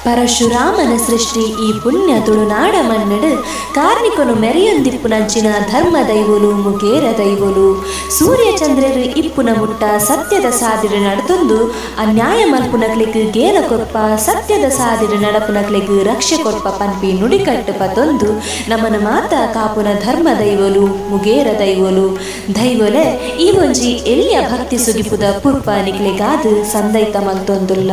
ಪರಶುರಾಮನ ಸೃಷ್ಟಿ ಈ ಪುಣ್ಯ ತುಳುನಾಡ ಮನ್ನಡು ಕಾರ್ಮಿಕನು ಮೆರೆಯೊಂದಿಪ್ಪುನಂಚಿನ ಧರ್ಮ ದೈವಲು ಮುಗೇರ ದೈವಲು ಸೂರ್ಯಚಂದ್ರರು ಇಪ್ಪುನ ಮುಟ್ಟ ಸತ್ಯದ ಸಾದಿರು ನಡತೊಂದು ಅನ್ಯಾಯ ಮಲ್ಪುನಕ್ಲಿಗ್ ಗೇಲ ಕೊರ್ಪ ಸತ್ಯದ ಸಾದಿರು ನಡಪುನಕ್ಲಿಗ್ ರಕ್ಷೆ ಕೊರ್ಪ ಪನ್ಪಿ ನುಡಿಕಟ್ಟು ಪತೊಂದು ನಮನ ಮಾತ ಕಾಪುನ ಧರ್ಮ ದೈವಲು ಮುಗೇರ ದೈವಲು ದೈವಲೆ ಈ ಒಂಜಿ ಎಲ್ಲಿಯ ಭಕ್ತಿ ಸುಗಿಪುದ ಪುರ್ಪ ನಿಕ್ಲೆಗಾದು ಸಂದೈತ ಮಲ್ತೊಂದುಲ್ಲ.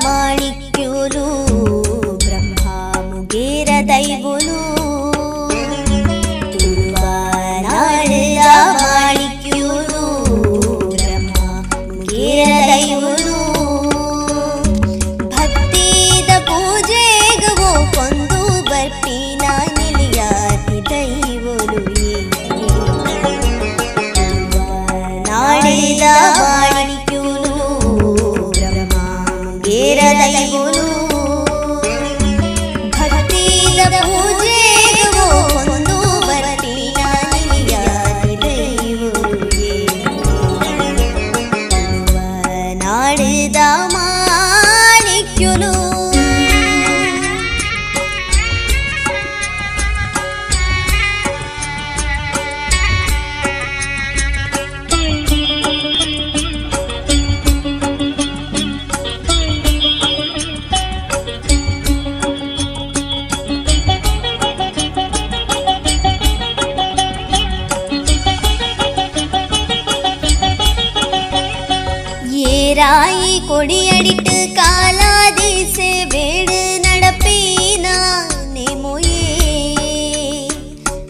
ಮಾಣಿಕ್ಯೋಲು ಬ್ರಹ್ಮ ಮುಗೇರ ದೈವಲು ನಾಡದ ಮಾಣಿಕ್ಯೋಲು ಬ್ರಹ್ಮ ಮುಗೇರ ದೈವಲು ಭಕ್ತಿದ ಪೂಜೆಗವೋ ಕೊಂದು ಬರ್ಪಿನ ನಿಲಿಯಾತಿ ದೈವಲು ನಾಡದ ದೈವಲು ಭಕ್ತಿದ ಪೂಜೆಗವೋ ಒಂದು ಬರ್ಪಿನ ನಿಲಿಯಾದಿ ದೈವಲು ನಾಡದ ಮಾಣಿಕ್ಯೋಲು राई कोडियडिट कालादी से बेड़ नडपीना नेमोये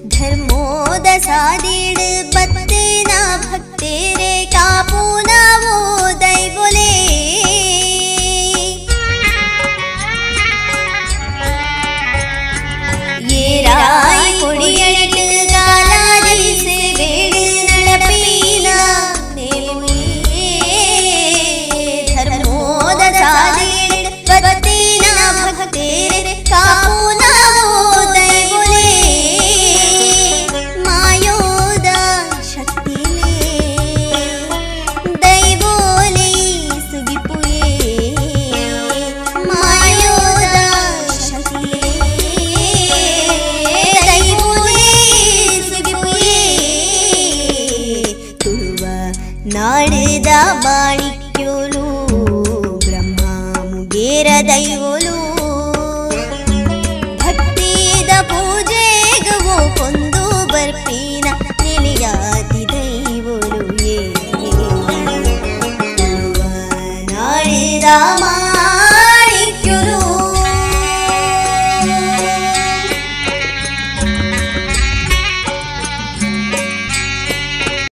धर्मोद सादीड बत्तेना भक्तेरे कापुना वो दैवोले ये राई कोडियडिट कालादी से बेड़ नडपीना भक्तेरे कापुना वो दैवोले मायोद शक्तिले दैवोले सुगिपुये मायोद शक्तिले दैवोले सुगिपुये ತುಳುವ ನಾಡದ ಮಾಣಿಕ್ಯೋಲು ಬ್ರಹ್ಮ ಮುಗೇರ ದೈವಲು ಭಕ್ತಿದ ಪೂಜೆಗವೋ ಕೊಂದು ಬರ್ಪಿನ ನಿಲಿಯಾದಿ ದೈವಲು ನಾಡದ